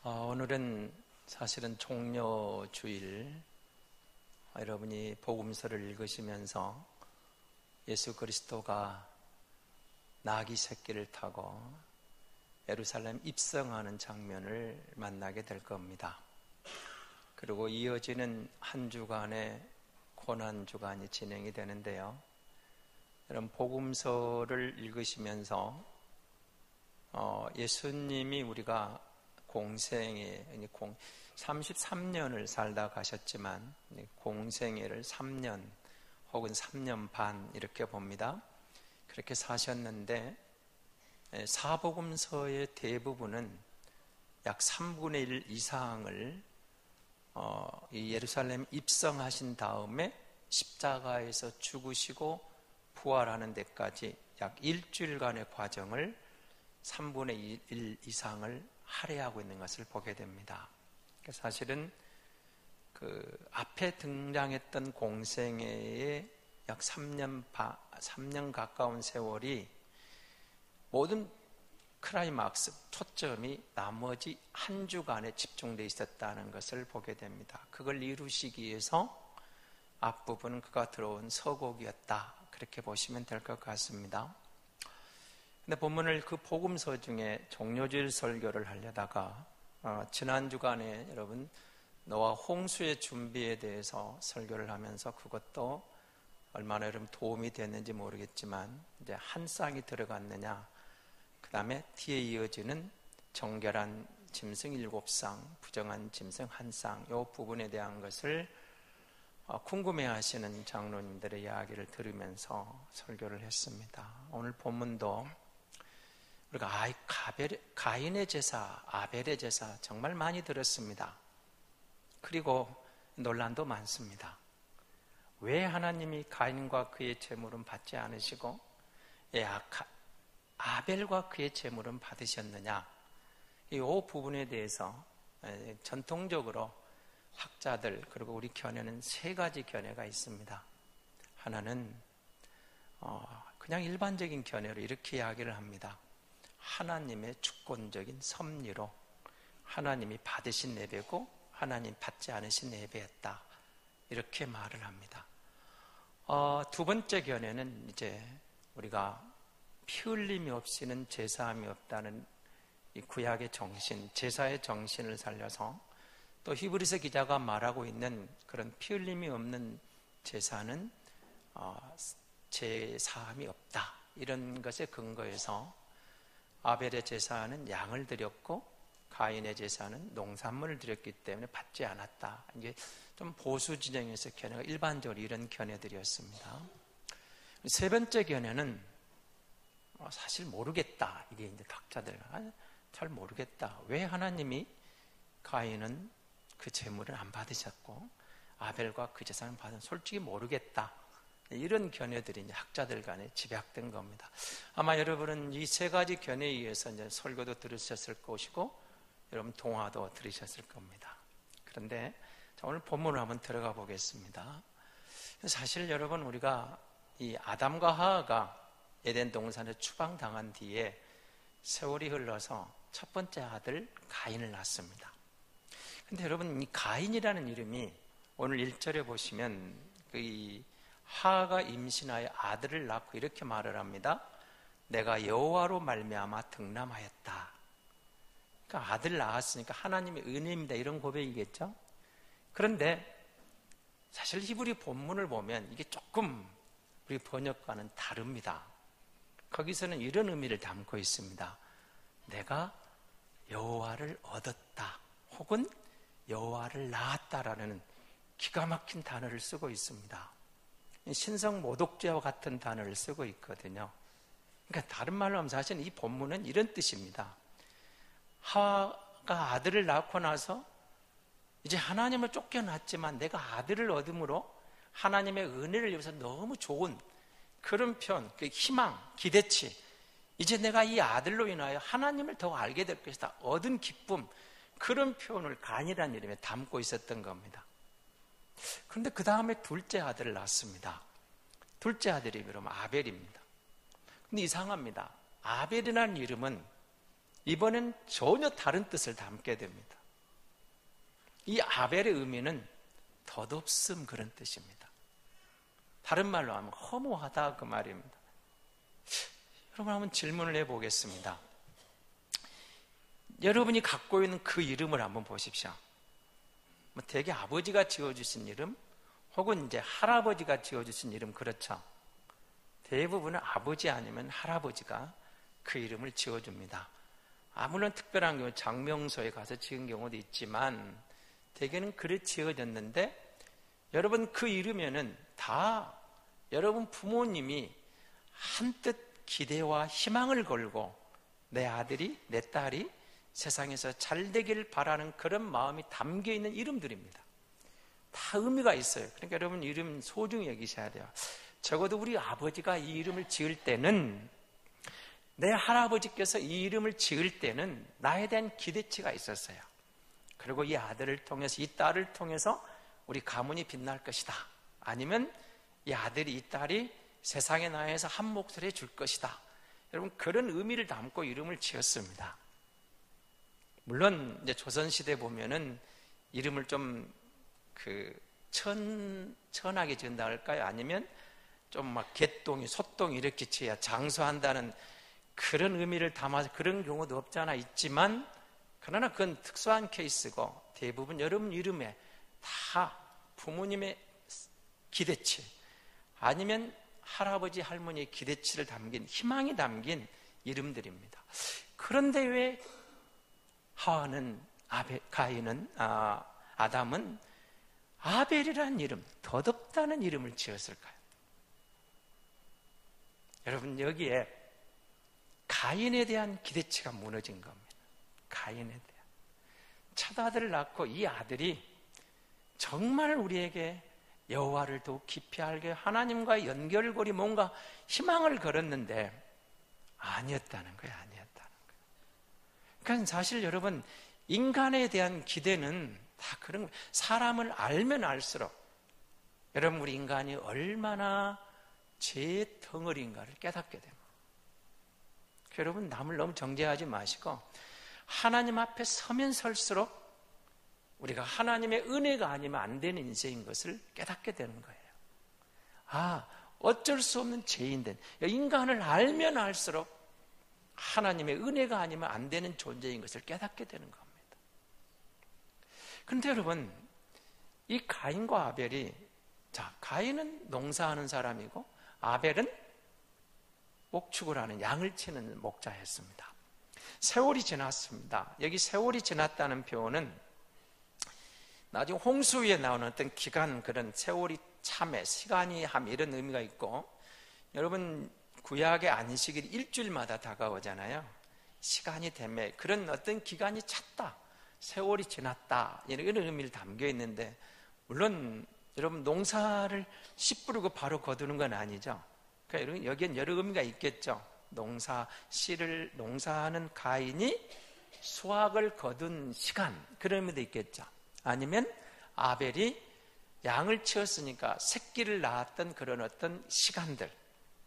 오늘은 사실은 종료주일, 여러분이 복음서를 읽으시면서 예수 그리스도가 나귀 새끼를 타고 예루살렘 입성하는 장면을 만나게 될 겁니다. 그리고 이어지는 한 주간의 고난 주간이 진행이 되는데요. 여러분, 복음서를 읽으시면서 예수님이 우리가 공생애 33년을 살다 가셨지만 공생애를 3년 혹은 3년 반 이렇게 봅니다. 그렇게 사셨는데 사복음서의 대부분은 약 3분의 1 이상을 이 예루살렘 입성하신 다음에 십자가에서 죽으시고 부활하는 데까지 약 일주일간의 과정을 3분의 1 이상을 할애하고 있는 것을 보게 됩니다. 사실은 그 앞에 등장했던 공생애의 약 3년 가까운 세월이 모든 클라이막스, 초점이 나머지 한 주간에 집중되어 있었다는 것을 보게 됩니다. 그걸 이루시기 위해서 앞부분은 그가 들어온 서곡이었다, 그렇게 보시면 될 것 같습니다. 근데 본문을 그 복음서 중에 종료주일 설교를 하려다가 지난 주간에 여러분 노아 홍수의 준비에 대해서 설교를 하면서 그것도 얼마나 여러분 도움이 됐는지 모르겠지만 이제 한 쌍이 들어갔느냐, 그 다음에 뒤에 이어지는 정결한 짐승 7쌍, 부정한 짐승 1쌍, 이 부분에 대한 것을 궁금해하시는 장로님들의 이야기를 들으면서 설교를 했습니다. 오늘 본문도 우리가 가인의 제사, 아벨의 제사 정말 많이 들었습니다. 그리고 논란도 많습니다. 왜 하나님이 가인과 그의 제물은 받지 않으시고 아벨과 그의 제물은 받으셨느냐, 이 부분에 대해서 전통적으로 학자들 그리고 우리 견해는 세 가지 견해가 있습니다. 하나는 그냥 일반적인 견해로 이렇게 이야기를 합니다. 하나님의 주권적인 섭리로 하나님이 받으신 예배고 하나님 받지 않으신 예배였다, 이렇게 말을 합니다. 두 번째 견해는 이제 우리가 피 흘림이 없이는 제사함이 없다는 이 구약의 정신, 제사의 정신을 살려서 또 히브리서 기자가 말하고 있는 그런 피 흘림이 없는 제사는 제사함이 없다, 이런 것에 근거해서 아벨의 제사는 양을 드렸고 가인의 제사는 농산물을 드렸기 때문에 받지 않았다. 이게 좀 보수 진영에서 견해가 일반적으로 이런 견해들이었습니다. 세 번째 견해는 사실 모르겠다. 이게 이제 학자들 잘 모르겠다. 왜 하나님이 가인은 그 제물을 안 받으셨고 아벨과 그 제사는 받은, 솔직히 모르겠다. 이런 견해들이 이제 학자들 간에 집약된 겁니다. 아마 여러분은 이 세 가지 견해에 의해서 이제 설교도 들으셨을 것이고, 여러분 동화도 들으셨을 겁니다. 그런데 오늘 본문을 한번 들어가 보겠습니다. 사실 여러분, 우리가 이 아담과 하와가 에덴 동산에 추방당한 뒤에 세월이 흘러서 첫 번째 아들 가인을 낳습니다. 근데 여러분, 이 가인이라는 이름이 오늘 1절에 보시면 이 하와가 임신하여 아들을 낳고 이렇게 말을 합니다. 내가 여호와로 말미암아 득남하였다. 그러니까 아들 낳았으니까 하나님의 은혜입니다, 이런 고백이겠죠. 그런데 사실 히브리 본문을 보면 이게 조금 우리 번역과는 다릅니다. 거기서는 이런 의미를 담고 있습니다. 내가 여호와를 얻었다, 혹은 여호와를 낳았다라는 기가 막힌 단어를 쓰고 있습니다. 신성 모독죄와 같은 단어를 쓰고 있거든요. 그러니까 다른 말로 하면 사실 이 본문은 이런 뜻입니다. 하와가 아들을 낳고 나서 이제 하나님을 쫓겨났지만 내가 아들을 얻음으로 하나님의 은혜를 입어서 너무 좋은 그런 편, 그 희망, 기대치, 이제 내가 이 아들로 인하여 하나님을 더 알게 될 것이다, 얻은 기쁨, 그런 표현을 가인이라는 이름에 담고 있었던 겁니다. 그런데 그 다음에 둘째 아들을 낳습니다. 둘째 아들이 그러면 아벨입니다. 근데 이상합니다. 아벨이라는 이름은 이번엔 전혀 다른 뜻을 담게 됩니다. 이 아벨의 의미는 덧없음 그런 뜻입니다. 다른 말로 하면 허무하다 그 말입니다. 여러분 한번 질문을 해보겠습니다. 여러분이 갖고 있는 그 이름을 한번 보십시오. 대개 아버지가 지어주신 이름 혹은 이제 할아버지가 지어주신 이름 그렇죠. 대부분은 아버지 아니면 할아버지가 그 이름을 지어줍니다. 물론 특별한 경우 장명소에 가서 지은 경우도 있지만 대개는 그래 지어졌는데 여러분 그 이름에는 다 여러분 부모님이 한뜻 기대와 희망을 걸고 내 아들이 내 딸이 세상에서 잘 되길 바라는 그런 마음이 담겨 있는 이름들입니다. 다 의미가 있어요. 그러니까 여러분 이름 소중히 여기셔야 돼요. 적어도 우리 아버지가 이 이름을 지을 때는 내 할아버지께서 이 이름을 지을 때는 나에 대한 기대치가 있었어요. 그리고 이 아들을 통해서 이 딸을 통해서 우리 가문이 빛날 것이다. 아니면 이 아들이 이 딸이 세상에 나에서 한 몫을 해줄 것이다. 여러분 그런 의미를 담고 이름을 지었습니다. 물론 이제 조선시대 보면은 이름을 좀 천하게 지은다 할까요? 아니면 좀 막 개똥이 소똥이 이렇게 지어야 장수한다는 그런 의미를 담아서 그런 경우도 없지 않아 있지만 그러나 그건 특수한 케이스고 대부분 여러분 이름에 다 부모님의 기대치 아니면 할아버지 할머니의 기대치를 담긴 희망이 담긴 이름들입니다. 그런데 왜 아담은 아벨이라는 이름, 덧없다는 이름을 지었을까요? 여러분 여기에 가인에 대한 기대치가 무너진 겁니다. 가인에 대한. 첫 아들을 낳고 이 아들이 정말 우리에게 여호와를 더욱 깊이 알게 하나님과의 연결고리 뭔가 희망을 걸었는데 아니었다는 거예요. 아니었다는 거예요. 그러니까 사실 여러분 인간에 대한 기대는 다 그런 거예요. 사람을 알면 알수록 여러분 우리 인간이 얼마나 죄의 덩어리인가를 깨닫게 됩니다. 여러분 남을 너무 정죄하지 마시고 하나님 앞에 서면 설수록 우리가 하나님의 은혜가 아니면 안 되는 인생인 것을 깨닫게 되는 거예요. 어쩔 수 없는 죄인된 인간을 알면 알수록 하나님의 은혜가 아니면 안 되는 존재인 것을 깨닫게 되는 겁니다. 그런데 여러분 이 가인과 아벨이 가인은 농사하는 사람이고 아벨은 목축을 하는 양을 치는 목자였습니다. 세월이 지났습니다. 여기 세월이 지났다는 표현은 나중에 홍수 위에 나오는 어떤 기간 그런 세월이 참에 시간이 함 이런 의미가 있고 여러분 구약의 안식일이 일주일마다 다가오잖아요. 시간이 되매 그런 어떤 기간이 찼다. 세월이 지났다. 이런 의미를 담겨 있는데 물론 여러분 농사를 씨 뿌리고 바로 거두는 건 아니죠. 그러니까 여기엔 여러 의미가 있겠죠. 씨를 농사하는 가인이 수확을 거둔 시간 그런 의미도 있겠죠. 아니면 아벨이 양을 치었으니까 새끼를 낳았던 그런 어떤 시간들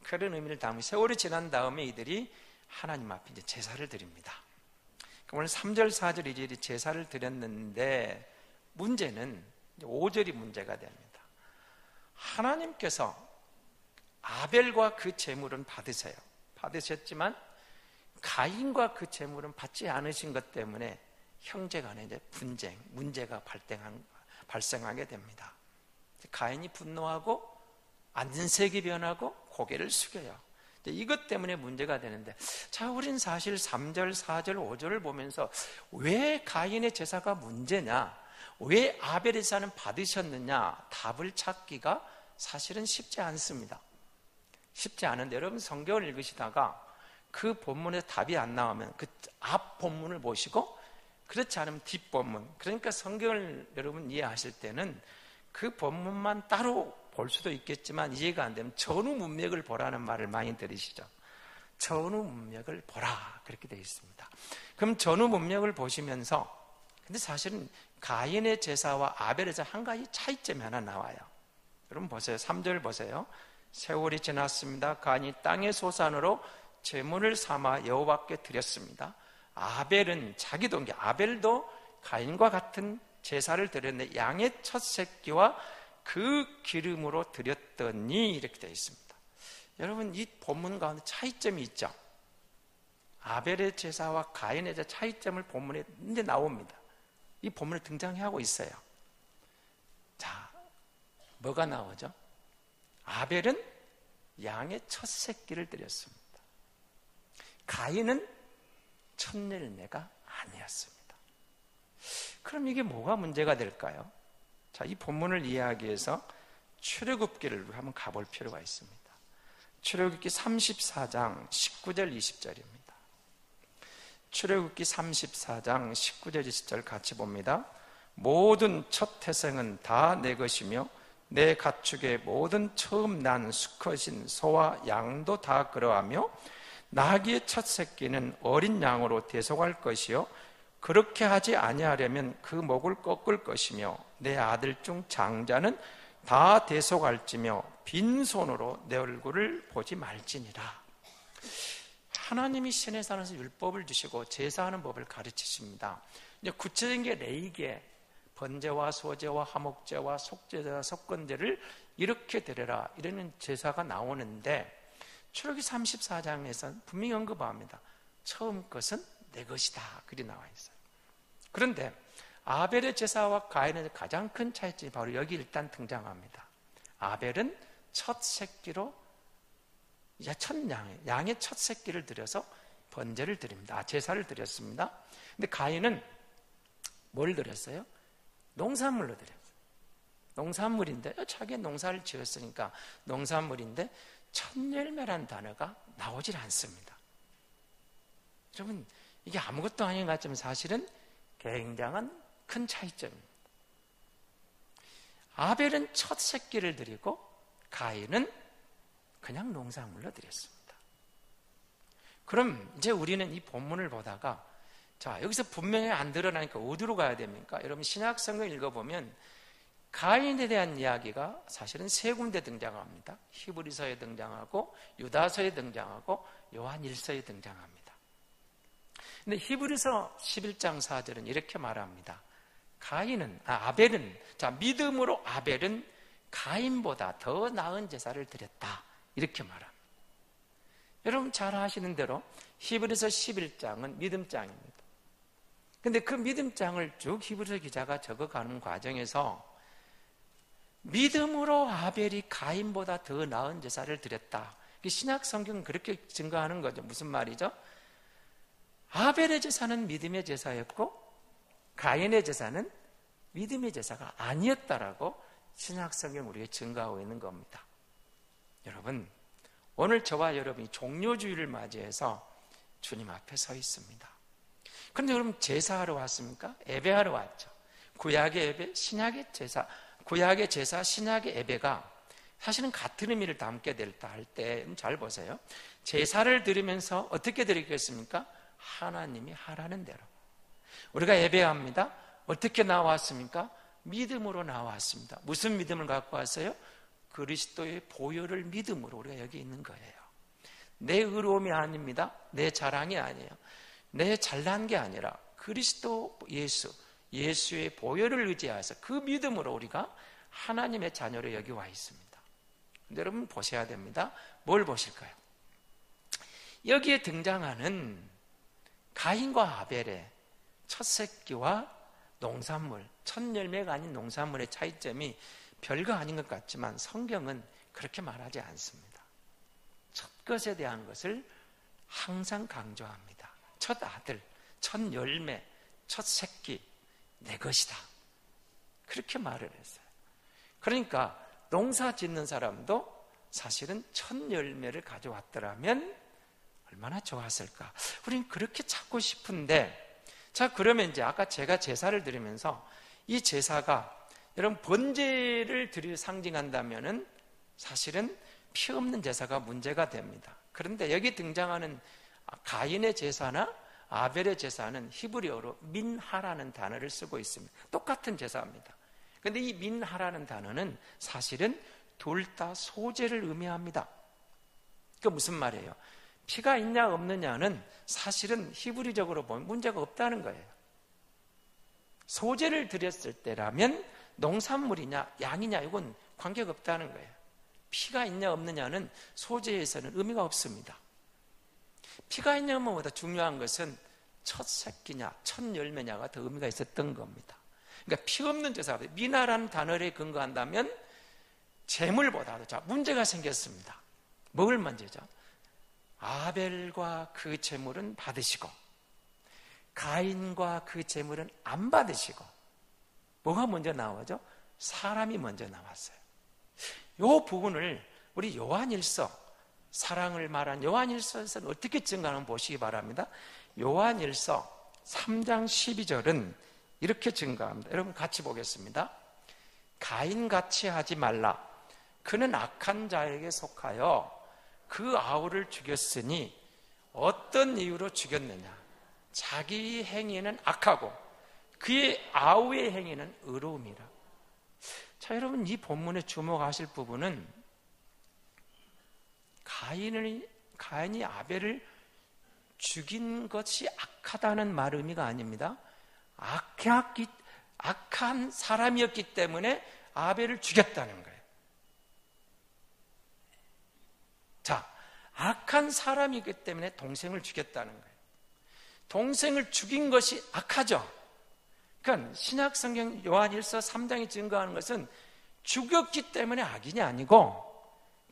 그런 의미를 담은 세월이 지난 다음에 이들이 하나님 앞에 이제 제사를 드립니다. 오늘 3절 4절 이제 제사를 드렸는데 문제는 5절이 문제가 됩니다. 하나님께서 아벨과 그 제물은 받으셨지만 가인과 그 제물은 받지 않으신 것 때문에 형제간에 이제 분쟁, 문제가 발생하게 됩니다. 가인이 분노하고 안색이 변하고 고개를 숙여요. 이것 때문에 문제가 되는데 우린 사실 3절, 4절, 5절을 보면서 왜 가인의 제사가 문제냐, 왜 아벨의 제사는 받으셨느냐 답을 찾기가 사실은 쉽지 않습니다. 쉽지 않은데 여러분 성경을 읽으시다가 그 본문에 답이 안 나오면 그 앞 본문을 보시고 그렇지 않으면 뒷본문, 그러니까 성경을 여러분 이해하실 때는 그 본문만 따로 볼 수도 있겠지만 이해가 안 되면 전후 문맥을 보라는 말을 많이 들으시죠. 전후 문맥을 보라 그렇게 되어 있습니다. 그럼 전후 문맥을 보시면서 근데 사실은 가인의 제사와 아벨의 제사 한 가지 차이점이 하나 나와요. 여러분 보세요. 3절 보세요. 세월이 지났습니다. 가인이 땅의 소산으로 제물을 삼아 여호와께 드렸습니다. 아벨은 자기 동기, 아벨도 가인과 같은 제사를 드렸는데 양의 첫 새끼와 그 기름으로 드렸더니 이렇게 되어 있습니다. 여러분, 이 본문 가운데 차이점이 있죠. 아벨의 제사와 가인의 제사 차이점을 본문에 이제 나옵니다. 이 본문에 등장하고 있어요. 자, 뭐가 나오죠? 아벨은 양의 첫 새끼를 드렸습니다. 가인은 첫 열매가 아니었습니다. 그럼 이게 뭐가 문제가 될까요? 자, 이 본문을 이해하기 위해서 출애굽기를 한번 가볼 필요가 있습니다. 출애굽기 34장 19절 20절입니다. 출애굽기 34장 19절 20절 같이 봅니다. 모든 첫 태생은 다 내 것이며 내 가축의 모든 처음 난 수컷인 소와 양도 다 그러하며 나귀의 첫 새끼는 어린 양으로 대속할 것이요 그렇게 하지 아니하려면 그 목을 꺾을 것이며 내 아들 중 장자는 다 대속할지며 빈손으로 내 얼굴을 보지 말지니라. 하나님이 신의 산에서 율법을 주시고 제사하는 법을 가르치십니다. 이제 구체적인 게 레위기에 번제와 소제와 화목제와 속제와 속건제를 이렇게 드려라 이러는 제사가 나오는데 출애굽기 34장에서는 분명히 언급합니다. 처음 것은 내 것이다 그리 나와 있어요. 그런데 아벨의 제사와 가인의 가장 큰 차이점이 바로 여기 일단 등장합니다. 아벨은 첫 새끼로 첫 양의 첫 새끼를 드려서 번제를 드립니다. 제사를 드렸습니다. 근데 가인은 뭘 드렸어요? 농산물로 드렸어요. 농산물인데 자기 농사를 지었으니까 농산물인데 첫 열매라는 단어가 나오질 않습니다. 여러분, 이게 아무것도 아닌 것 같지만 사실은 굉장한 큰 차이점입니다. 아벨은 첫 새끼를 드리고 가인은 그냥 농산물로 드렸습니다. 그럼 이제 우리는 이 본문을 보다가 자, 여기서 분명히 안 드러나니까 어디로 가야 됩니까? 여러분, 신약 성경 읽어보면 가인에 대한 이야기가 사실은 세 군데 등장합니다. 히브리서에 등장하고 유다서에 등장하고 요한일서에 등장합니다. 근데 히브리서 11장 4절은 이렇게 말합니다. 아벨은 믿음으로 아벨은 가인보다 더 나은 제사를 드렸다 이렇게 말합니다. 여러분 잘 아시는 대로 히브리서 11장은 믿음장입니다. 근데 그 믿음장을 쭉 히브리서 기자가 적어가는 과정에서 믿음으로 아벨이 가인보다 더 나은 제사를 드렸다. 신약 성경은 그렇게 증거하는 거죠. 무슨 말이죠? 아벨의 제사는 믿음의 제사였고 가인의 제사는 믿음의 제사가 아니었다라고 신약 성경 우리에게 증거하고 있는 겁니다. 여러분, 오늘 저와 여러분이 종료주일을 맞이해서 주님 앞에 서 있습니다. 그런데 여러분 제사하러 왔습니까? 예배하러 왔죠. 구약의 예배, 신약의 제사, 구약의 제사, 신약의 예배가 사실은 같은 의미를 담게 될다 할 때 잘 보세요. 제사를 드리면서 어떻게 드리겠습니까? 하나님이 하라는 대로. 우리가 예배합니다. 어떻게 나왔습니까? 믿음으로 나왔습니다. 무슨 믿음을 갖고 왔어요? 그리스도의 보혈을 믿음으로 우리가 여기 있는 거예요. 내 의로움이 아닙니다. 내 자랑이 아니에요. 내 잘난 게 아니라 그리스도 예수의 보혈을 의지해서 그 믿음으로 우리가 하나님의 자녀로 여기 와 있습니다. 근데 여러분 보셔야 됩니다. 뭘 보실까요? 여기에 등장하는 가인과 아벨의 첫 새끼와 농산물, 첫 열매가 아닌 농산물의 차이점이 별거 아닌 것 같지만 성경은 그렇게 말하지 않습니다. 첫 것에 대한 것을 항상 강조합니다. 첫 아들, 첫 열매, 첫 새끼, 내 것이다. 그렇게 말을 했어요. 그러니까 농사 짓는 사람도 사실은 첫 열매를 가져왔더라면 얼마나 좋았을까. 우리는 그렇게 찾고 싶은데, 자, 그러면 이제 아까 제가 제사를 드리면서 이 제사가 여러분 번제를 상징한다면은 사실은 피 없는 제사가 문제가 됩니다. 그런데 여기 등장하는 가인의 제사나 아벨의 제사는 히브리어로 민하라는 단어를 쓰고 있습니다. 똑같은 제사입니다. 그런데 이 민하라는 단어는 사실은 둘 다 소제를 의미합니다. 그 무슨 말이에요? 피가 있냐 없느냐는 사실은 히브리적으로 보면 문제가 없다는 거예요. 소재를 드렸을 때라면 농산물이냐 양이냐 이건 관계가 없다는 거예요. 피가 있냐 없느냐는 소재에서는 의미가 없습니다. 피가 있냐 없느냐보다 중요한 것은 첫 새끼냐 첫 열매냐가 더 의미가 있었던 겁니다. 그러니까 피 없는 제사, 미나라는 단어에 근거한다면 제물보다도 자 문제가 생겼습니다. 뭘 문제죠? 아벨과 그 제물은 받으시고 가인과 그 제물은 안 받으시고 뭐가 먼저 나오죠? 사람이 먼저 나왔어요. 이 부분을 우리 요한일서, 사랑을 말한 요한일서에서는 어떻게 증가하는지 보시기 바랍니다. 요한일서 3장 12절은 이렇게 증가합니다. 여러분 같이 보겠습니다. 가인같이 하지 말라. 그는 악한 자에게 속하여 그 아우를 죽였으니 어떤 이유로 죽였느냐? 자기 행위는 악하고 그의 아우의 행위는 의로움이라. 자, 여러분 이 본문에 주목하실 부분은 가인이 아벨을 죽인 것이 악하다는 말 의미가 아닙니다. 악한 사람이었기 때문에 아벨을 죽였다는 거예요. 자, 악한 사람이기 때문에 동생을 죽였다는 거예요. 동생을 죽인 것이 악하죠. 그러니까 신약성경 요한일서 3장이 증거하는 것은 죽였기 때문에 악인이 아니고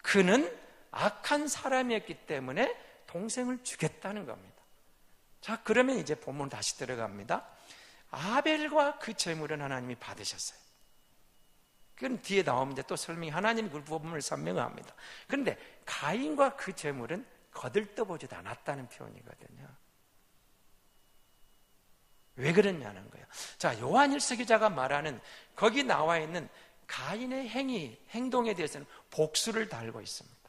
그는 악한 사람이었기 때문에 동생을 죽였다는 겁니다. 자, 그러면 이제 본문 다시 들어갑니다. 아벨과 그 제물은 하나님이 받으셨어요. 그건 뒤에 나오는데 또 설명이 하나님이 그 부분을 설명합니다. 그런데 가인과 그 제물은 거들떠보지도 않았다는 표현이거든요. 왜 그러냐는 거예요. 자, 요한일서 기자가 말하는 거기 나와 있는 가인의 행동에 대해서는 복수를 달고 있습니다.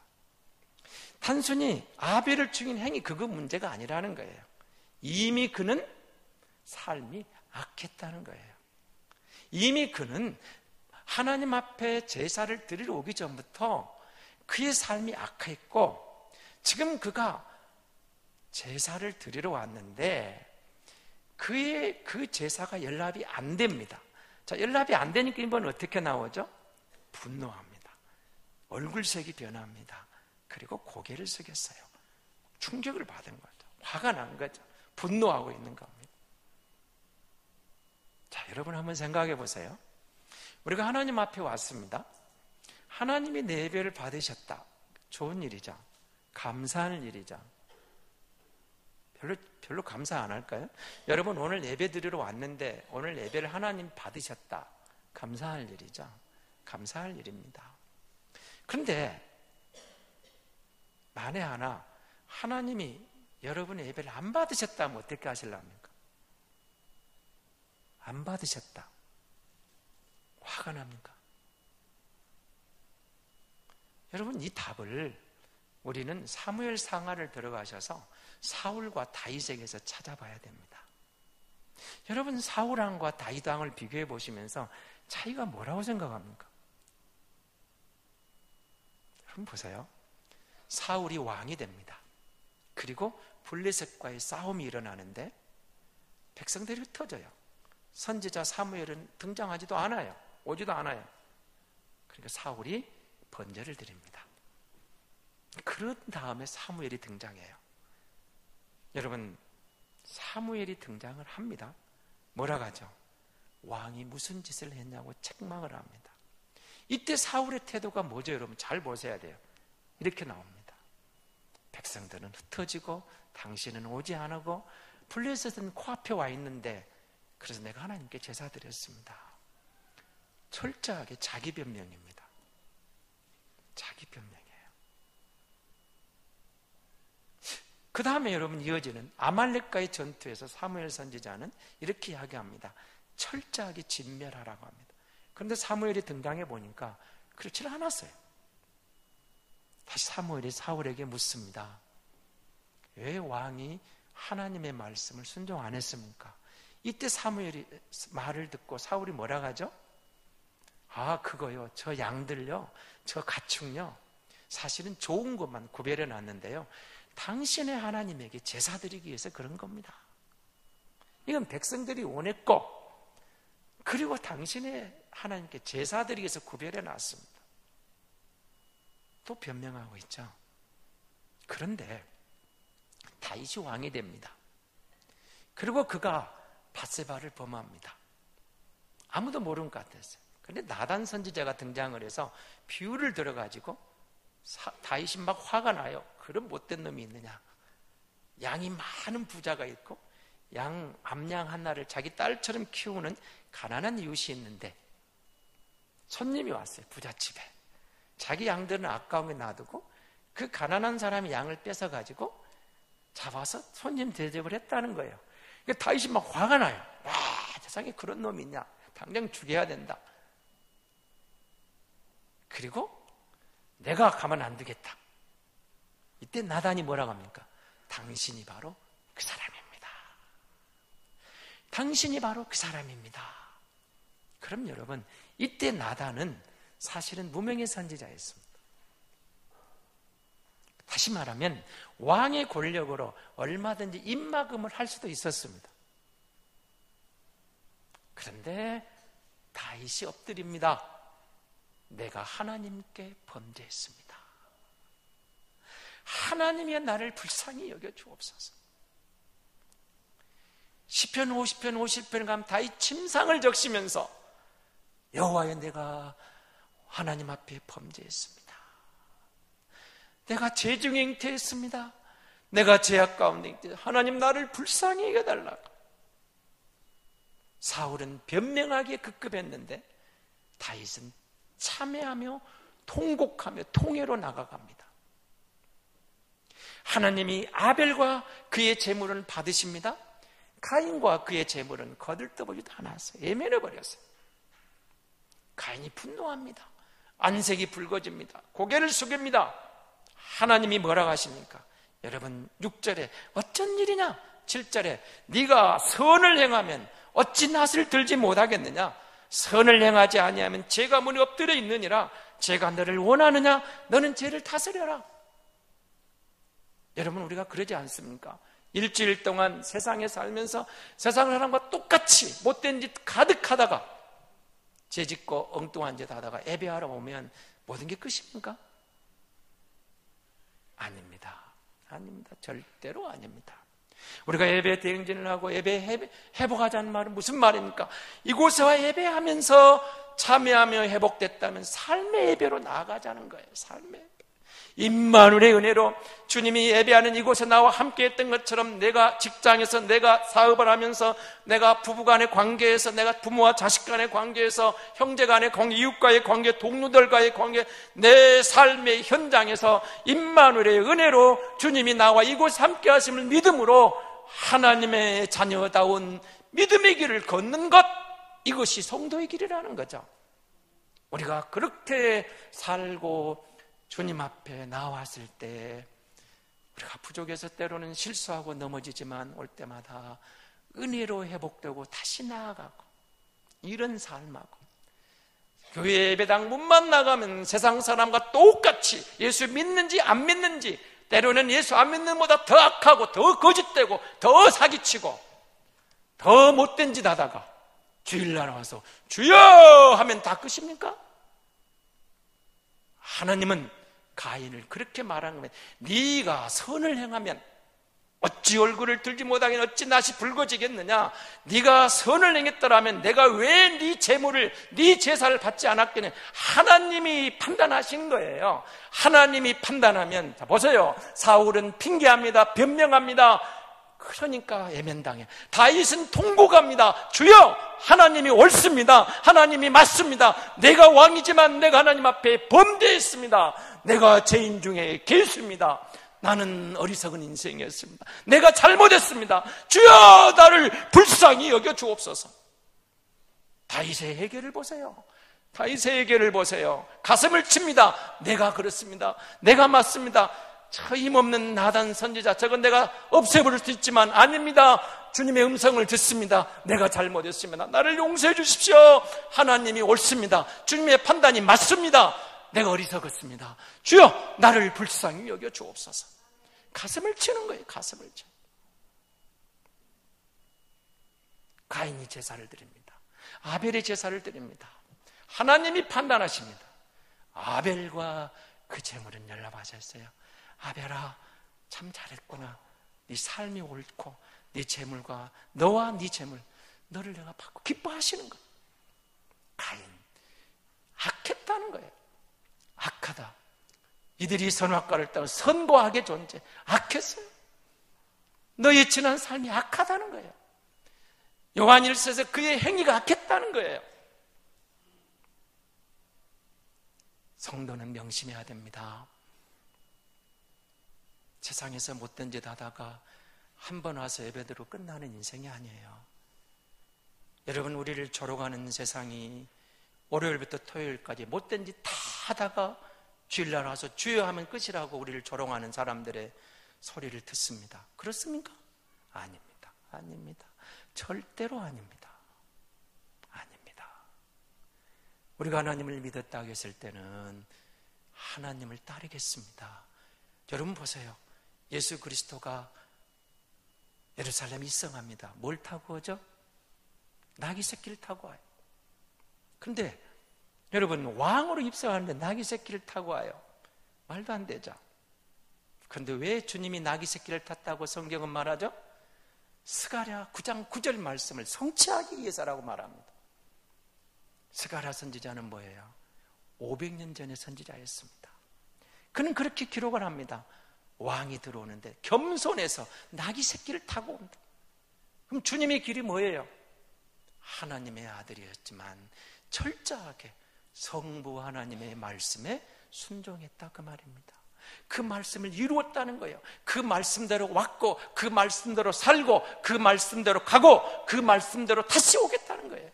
단순히 아벨을 죽인 행위 그거 문제가 아니라는 거예요. 이미 그는 삶이 악했다는 거예요. 이미 그는 하나님 앞에 제사를 드리러 오기 전부터 그의 삶이 악했고 지금 그가 제사를 드리러 왔는데 그의 그 제사가 연락이 안 됩니다. 자, 연락이 안 되니까 이번 어떻게 나오죠? 분노합니다. 얼굴색이 변합니다. 그리고 고개를 숙였어요. 충격을 받은 거죠. 화가 난 거죠. 분노하고 있는 겁니다. 자, 여러분 한번 생각해 보세요. 우리가 하나님 앞에 왔습니다. 하나님이 내 예배를 받으셨다. 좋은 일이죠. 감사하는 일이죠. 별로 감사 안 할까요? 여러분 오늘 예배 드리러 왔는데 오늘 예배를 하나님 받으셨다. 감사할 일이죠. 감사할 일입니다. 그런데 만에 하나 하나님이 여러분의 예배를 안 받으셨다면 어떻게 하실랍니까? 안 받으셨다. 화가 납니까? 여러분 이 답을 우리는 사무엘 상하를 들어가셔서 사울과 다윗에게서 찾아봐야 됩니다. 여러분 사울왕과 다윗왕을 비교해 보시면서 차이가 뭐라고 생각합니까? 여러분 보세요. 사울이 왕이 됩니다. 그리고 블레셋과의 싸움이 일어나는데 백성들이 흩어져요. 선지자 사무엘은 등장하지도 않아요. 오지도 않아요. 그러니까 사울이 번제를 드립니다. 그런 다음에 사무엘이 등장해요. 여러분 사무엘이 등장을 합니다. 뭐라고 하죠? 왕이 무슨 짓을 했냐고 책망을 합니다. 이때 사울의 태도가 뭐죠? 여러분 잘 보셔야 돼요. 이렇게 나옵니다. 백성들은 흩어지고 당신은 오지 않고 블레셋은 코앞에 와 있는데 그래서 내가 하나님께 제사 드렸습니다. 철저하게 자기 변명입니다. 자기 변명이에요. 그 다음에 여러분 이어지는 아말렉과의 전투에서 사무엘 선지자는 이렇게 이야기합니다. 철저하게 진멸하라고 합니다. 그런데 사무엘이 등장해 보니까 그렇지 않았어요. 다시 사무엘이 사울에게 묻습니다. 왜 왕이 하나님의 말씀을 순종 안 했습니까? 이때 사무엘이 말을 듣고 사울이 뭐라고 하죠? 아 그거요, 저 양들요, 저 가축요, 사실은 좋은 것만 구별해 놨는데요, 당신의 하나님에게 제사 드리기 위해서 그런 겁니다. 이건 백성들이 원했고, 그리고 당신의 하나님께 제사 드리기 위해서 구별해 놨습니다. 또 변명하고 있죠. 그런데 다윗이 왕이 됩니다. 그리고 그가 밧세바를 범합니다. 아무도 모르는 것 같았어요. 그런데 나단 선지자가 등장을 해서 비유를 들어가지고 다윗이 막 화가 나요. 그런 못된 놈이 있느냐. 양이 많은 부자가 있고 양 암양 하나를 자기 딸처럼 키우는 가난한 이웃이 있는데 손님이 왔어요. 부잣집에. 자기 양들은 아까운 게 놔두고 그 가난한 사람이 양을 뺏어가지고 잡아서 손님 대접을 했다는 거예요. 그러니까 다윗이 막 화가 나요. 와, 세상에 그런 놈이 있냐. 당장 죽여야 된다. 그리고 내가 가만 안 두겠다. 이때 나단이 뭐라고 합니까? 당신이 바로 그 사람입니다. 당신이 바로 그 사람입니다. 그럼 여러분, 이때 나단은 사실은 무명의 선지자였습니다. 다시 말하면 왕의 권력으로 얼마든지 입막음을 할 수도 있었습니다. 그런데 다윗이 엎드립니다. 내가 하나님께 범죄했습니다. 하나님이 나를 불쌍히 여겨주옵소서. 시편 50편 50편에 가면 다윗 침상을 적시면서 여호와여, 내가 하나님 앞에 범죄했습니다. 내가 죄 중에 잉태했습니다. 내가 죄악 가운데 잉태했습니다. 하나님 나를 불쌍히 여겨달라고. 사울은 변명하기에 급급했는데 다윗은 참회하며 통곡하며 통회로 나가갑니다. 하나님이 아벨과 그의 제물은 받으십니다. 가인과 그의 제물은 거들떠보지도 않았어요. 예면해버렸어요. 가인이 분노합니다. 안색이 붉어집니다. 고개를 숙입니다. 하나님이 뭐라고 하십니까? 여러분 6절에 어쩐 일이냐? 7절에 네가 선을 행하면 어찌 낯을 들지 못하겠느냐? 선을 행하지 아니하면 죄가 문에 엎드려 있느니라. 죄가 너를 원하느냐? 너는 죄를 다스려라. 여러분, 우리가 그러지 않습니까? 일주일 동안 세상에 살면서 세상 사람과 똑같이 못된 짓 가득하다가 죄짓고 엉뚱한 짓 하다가 예배하러 오면 모든 게 끝입니까? 아닙니다. 아닙니다. 절대로 아닙니다. 우리가 예배 대행진을 하고 예배 회복하자는 말은 무슨 말입니까? 이곳에와 예배하면서 참여하며 회복됐다면 삶의 예배로 나아가자는 거예요. 삶의 예배. 임마누엘의 은혜로 주님이 예배하는 이곳에 나와 함께 했던 것처럼 내가 직장에서, 내가 사업을 하면서, 내가 부부간의 관계에서, 내가 부모와 자식 간의 관계에서, 형제 간의 관계, 이웃과의 관계, 동료들과의 관계, 내 삶의 현장에서 임마누엘의 은혜로 주님이 나와 이곳에 함께 하심을 믿음으로 하나님의 자녀다운 믿음의 길을 걷는 것, 이것이 성도의 길이라는 거죠. 우리가 그렇게 살고 주님 앞에 나왔을 때 우리가 부족해서 때로는 실수하고 넘어지지만 올 때마다 은혜로 회복되고 다시 나아가고, 이런 삶하고, 교회 예배당 문만 나가면 세상 사람과 똑같이 예수 믿는지 안 믿는지, 때로는 예수 안 믿는 것보다 더 악하고 더 거짓되고 더 사기치고 더 못된 짓 하다가 주일날 와서 주여 하면 다 끝입니까? 하나님은 가인을 그렇게 말한 거면 네가 선을 행하면 어찌 얼굴을 들지 못하겠느냐, 어찌 낯이 붉어지겠느냐. 네가 선을 행했더라면 내가 왜 네 재물을, 네 제사를 받지 않았겠느냐. 하나님이 판단하신 거예요. 하나님이 판단하면, 자 보세요, 사울은 핑계합니다. 변명합니다. 그러니까 예면당해. 다윗은 통곡합니다. 주여, 하나님이 옳습니다. 하나님이 맞습니다. 내가 왕이지만 내가 하나님 앞에 범죄했습니다. 내가 죄인 중에 괴수입니다. 나는 어리석은 인생이었습니다. 내가 잘못했습니다. 주여, 나를 불쌍히 여겨 주옵소서. 다윗의 해결을 보세요. 다윗의 해결을 보세요. 가슴을 칩니다. 내가 그렇습니다. 내가 맞습니다. 저 힘없는 나단 선지자, 저건 내가 없애버릴 수 있지만 아닙니다. 주님의 음성을 듣습니다. 내가 잘못했습니다. 나를 용서해 주십시오. 하나님이 옳습니다. 주님의 판단이 맞습니다. 내가 어리석었습니다. 주여, 나를 불쌍히 여겨 주옵소서. 가슴을 치는 거예요. 가슴을 쳐. 가인이 제사를 드립니다. 아벨의 제사를 드립니다. 하나님이 판단하십니다. 아벨과 그 제물은 연락하셨어요. 아벨아, 참 잘했구나. 네 삶이 옳고 네 제물과 너와 네 제물, 너를 내가 받고 기뻐하시는 거예요. 가인, 악했다는 거예요. 악하다. 이들이 선악과를 따라 선과하게 존재, 악했어요. 너의 지난 삶이 악하다는 거예요. 요한일서에서 그의 행위가 악했다는 거예요. 성도는 명심해야 됩니다. 세상에서 못된 짓 하다가 한 번 와서 예배드리고 끝나는 인생이 아니에요. 여러분, 우리를 조롱하는 세상이 월요일부터 토요일까지 못된 짓 다 하다가 주일날 와서 주여 하면 끝이라고 우리를 조롱하는 사람들의 소리를 듣습니다. 그렇습니까? 아닙니다. 아닙니다. 절대로 아닙니다. 아닙니다. 우리가 하나님을 믿었다고 했을 때는 하나님을 따르겠습니다. 여러분 보세요. 예수 그리스도가 예루살렘 입성합니다. 뭘 타고 오죠? 나귀 새끼를 타고 와요. 그런데 여러분, 왕으로 입성하는데 나귀 새끼를 타고 와요. 말도 안 되죠. 그런데 왜 주님이 나귀 새끼를 탔다고 성경은 말하죠? 스가랴 9장 9절 말씀을 성취하기 위해서라고 말합니다. 스가랴 선지자는 뭐예요? 500년 전의 선지자였습니다. 그는 그렇게 기록을 합니다. 왕이 들어오는데 겸손해서 나귀 새끼를 타고 온다. 그럼 주님의 길이 뭐예요? 하나님의 아들이었지만 철저하게 성부 하나님의 말씀에 순종했다, 그 말입니다. 그 말씀을 이루었다는 거예요. 그 말씀대로 왔고, 그 말씀대로 살고, 그 말씀대로 가고, 그 말씀대로 다시 오겠다는 거예요.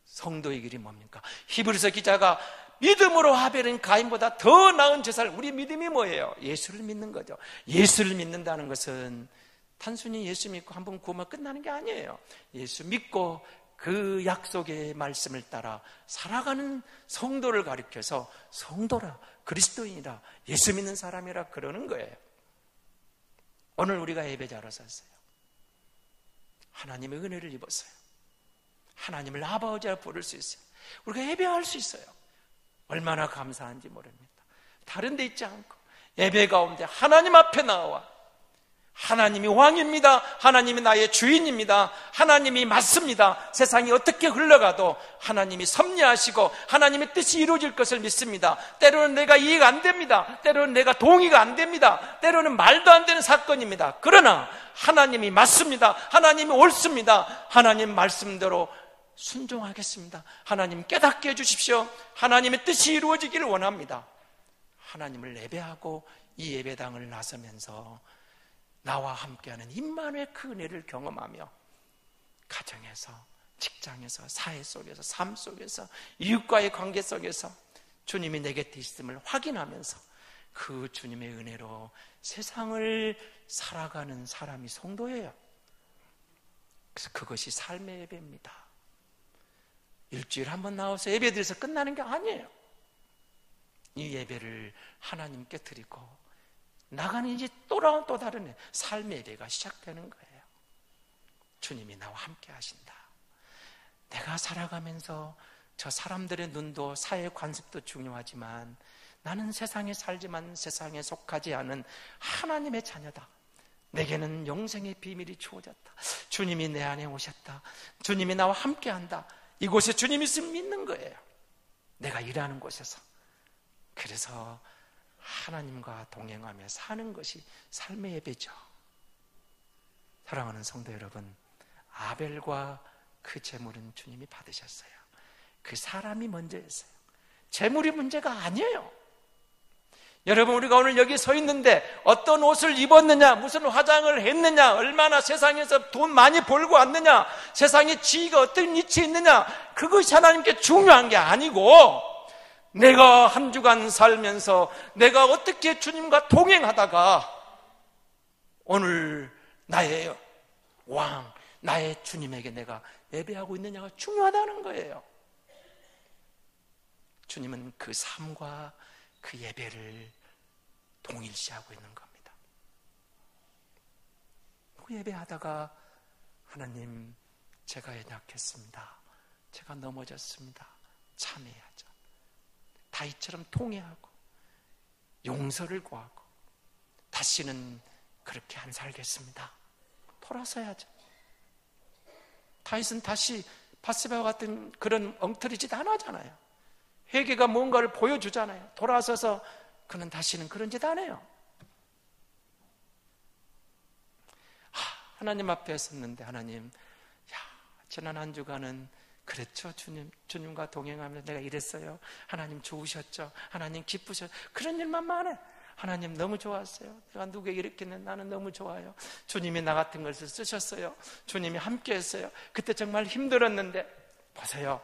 성도의 길이 뭡니까? 히브리서 기자가 믿음으로 아벨은 가인보다 더 나은 제사를, 우리 믿음이 뭐예요? 예수를 믿는 거죠. 예수를 믿는다는 것은 단순히 예수 믿고 한 번 구원만 끝나는 게 아니에요. 예수 믿고 그 약속의 말씀을 따라 살아가는 성도를 가리켜서 성도라, 그리스도인이라, 예수 믿는 사람이라 그러는 거예요. 오늘 우리가 예배자로 섰어요. 하나님의 은혜를 입었어요. 하나님을 아버지라 부를 수 있어요. 우리가 예배할 수 있어요. 얼마나 감사한지 모릅니다. 다른 데 있지 않고 예배 가운데 하나님 앞에 나와 하나님이 왕입니다. 하나님이 나의 주인입니다. 하나님이 맞습니다. 세상이 어떻게 흘러가도 하나님이 섭리하시고 하나님의 뜻이 이루어질 것을 믿습니다. 때로는 내가 이해가 안 됩니다. 때로는 내가 동의가 안 됩니다. 때로는 말도 안 되는 사건입니다. 그러나 하나님이 맞습니다. 하나님이 옳습니다. 하나님 말씀대로 순종하겠습니다. 하나님 깨닫게 해주십시오. 하나님의 뜻이 이루어지기를 원합니다. 하나님을 예배하고 이 예배당을 나서면서 나와 함께하는 임마누엘 그 은혜를 경험하며 가정에서, 직장에서, 사회 속에서, 삶 속에서, 이웃과의 관계 속에서 주님이 내 곁에 있음을 확인하면서 그 주님의 은혜로 세상을 살아가는 사람이 성도예요. 그래서 그것이 삶의 예배입니다. 일주일에 한 번 나와서 예배드려서 끝나는 게 아니에요. 이 예배를 하나님께 드리고 나가는 이제 또 다른 삶의 예배가 시작되는 거예요. 주님이 나와 함께 하신다. 내가 살아가면서 저 사람들의 눈도 사회 관습도 중요하지만 나는 세상에 살지만 세상에 속하지 않은 하나님의 자녀다. 내게는 영생의 비밀이 주어졌다. 주님이 내 안에 오셨다. 주님이 나와 함께 한다. 이곳에 주님이 있으면 믿는 거예요. 내가 일하는 곳에서. 그래서 하나님과 동행하며 사는 것이 삶의 예배죠. 사랑하는 성도 여러분, 아벨과 그 제물은 주님이 받으셨어요. 그 사람이 먼저였어요. 제물이 문제가 아니에요. 여러분, 우리가 오늘 여기 서 있는데 어떤 옷을 입었느냐, 무슨 화장을 했느냐, 얼마나 세상에서 돈 많이 벌고 왔느냐, 세상에 지위가 어떤 위치에 있느냐, 그것이 하나님께 중요한 게 아니고 내가 한 주간 살면서 내가 어떻게 주님과 동행하다가 오늘 나의 왕, 나의 주님에게 내가 예배하고 있느냐가 중요하다는 거예요. 주님은 그 삶과 그 예배를 동일시하고 있는 겁니다. 예배하다가 하나님, 제가 연약했습니다. 제가 넘어졌습니다. 참회하죠. 다윗처럼 통회하고 용서를 구하고 다시는 그렇게 안 살겠습니다. 돌아서야죠. 다윗은 다시 밧세바와 같은 그런 엉터리 짓 안 하잖아요. 회개가 뭔가를 보여주잖아요. 돌아서서 그는 다시는 그런 짓 안 해요. 하나님 앞에 섰는데, 하나님, 지난 한 주간은 그랬죠. 주님과 동행하면서 내가 이랬어요. 하나님 좋으셨죠. 하나님 기쁘셨죠. 그런 일만 많아요. 하나님 너무 좋았어요. 내가 누구에게 이렇게 했는데 나는 너무 좋아요. 주님이 나 같은 것을 쓰셨어요. 주님이 함께 했어요. 그때 정말 힘들었는데 보세요.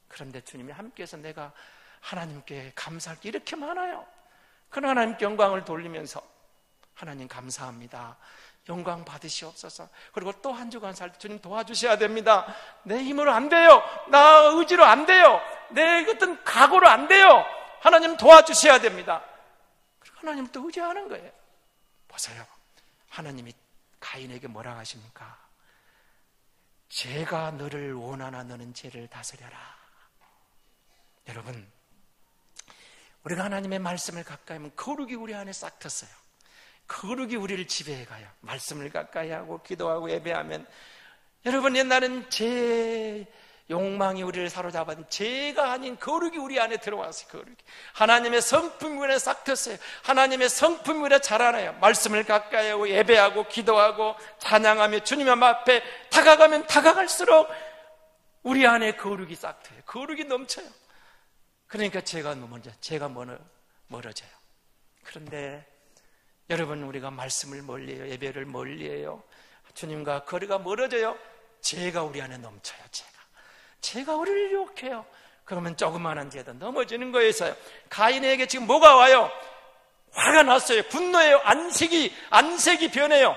그런데 주님이 함께 해서 내가 하나님께 감사할 게 이렇게 많아요. 그런 하나님께 영광을 돌리면서 하나님 감사합니다. 영광 받으시옵소서. 그리고 또 한 주간 살 때 주님 도와주셔야 됩니다. 내 힘으로 안 돼요. 나 의지로 안 돼요. 내 어떤 각오로 안 돼요. 하나님 도와주셔야 됩니다. 그리고 하나님 또 의지하는 거예요. 보세요. 하나님이 가인에게 뭐라 하십니까? 죄가 너를 원하나 너는 죄를 다스려라. 여러분, 우리가 하나님의 말씀을 가까이 하면 거룩이 우리 안에 싹 텄어요. 거룩이 우리를 지배해가요. 말씀을 가까이 하고 기도하고 예배하면, 여러분, 옛날엔 죄 욕망이 우리를 사로잡은 죄가 아닌 거룩이 우리 안에 들어왔어요. 거룩이 하나님의 성품이 우리 안에 싹 텄어요. 하나님의 성품이 우리 안에 자라나요. 말씀을 가까이 하고 예배하고 기도하고 찬양하며 주님 앞에 다가가면 다가갈수록 우리 안에 거룩이 싹 트여요. 거룩이 넘쳐요. 그러니까 죄가 멀어져요. 그런데 여러분, 우리가 말씀을 멀리해요. 예배를 멀리해요. 주님과 거리가 멀어져요. 죄가 우리 안에 넘쳐요. 죄가 우리를 유혹해요. 그러면 조그마한 죄도 넘어지는 거에서요. 가인에게 지금 뭐가 와요? 화가 났어요. 분노해요. 안색이 변해요.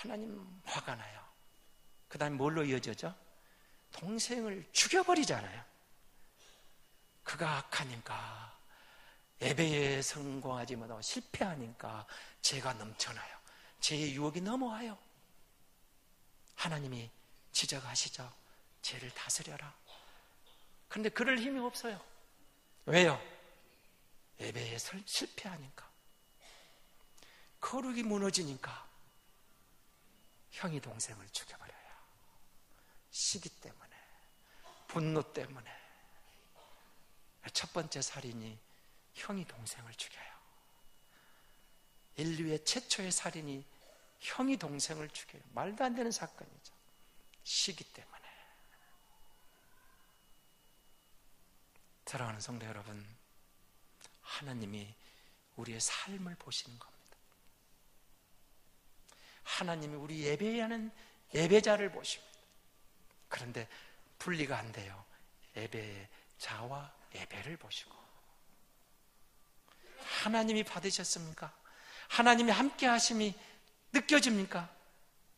하나님 화가 나요. 그 다음에 뭘로 이어져죠? 동생을 죽여버리잖아요. 그가 악하니까, 예배에 성공하지 못하고 실패하니까 죄가 넘쳐나요. 죄의 유혹이 넘어와요. 하나님이 지적하시죠. 죄를 다스려라. 그런데 그럴 힘이 없어요. 왜요? 예배에 실패하니까, 거룩이 무너지니까 형이 동생을 죽여버려요. 시기 때문에, 분노 때문에. 첫 번째 살인이 형이 동생을 죽여요. 인류의 최초의 살인이 형이 동생을 죽여요. 말도 안 되는 사건이죠. 시기 때문에. 사랑하는 성도 여러분, 하나님이 우리의 삶을 보시는 겁니다. 하나님이 우리 예배하는 예배자를 보십니다. 그런데 분리가 안 돼요. 예배의 자와 예배를 보시고, 하나님이 받으셨습니까? 하나님이 함께 하심이 느껴집니까?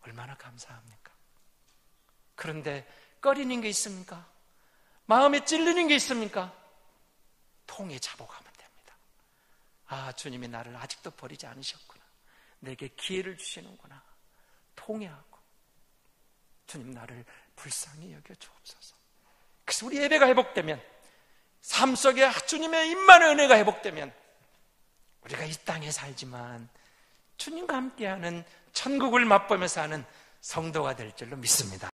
얼마나 감사합니까? 그런데 꺼리는 게 있습니까? 마음에 찔리는 게 있습니까? 통에 잡아가면 됩니다. 아, 주님이 나를 아직도 버리지 않으셨구나. 내게 기회를 주시는구나. 통회하고, 주님 나를 불쌍히 여겨 주옵소서. 그래서 우리 예배가 회복되면, 삶 속에 주님의 임만의 은혜가 회복되면, 우리가 이 땅에 살지만 주님과 함께하는 천국을 맛보면서 사는 성도가 될 줄로 믿습니다.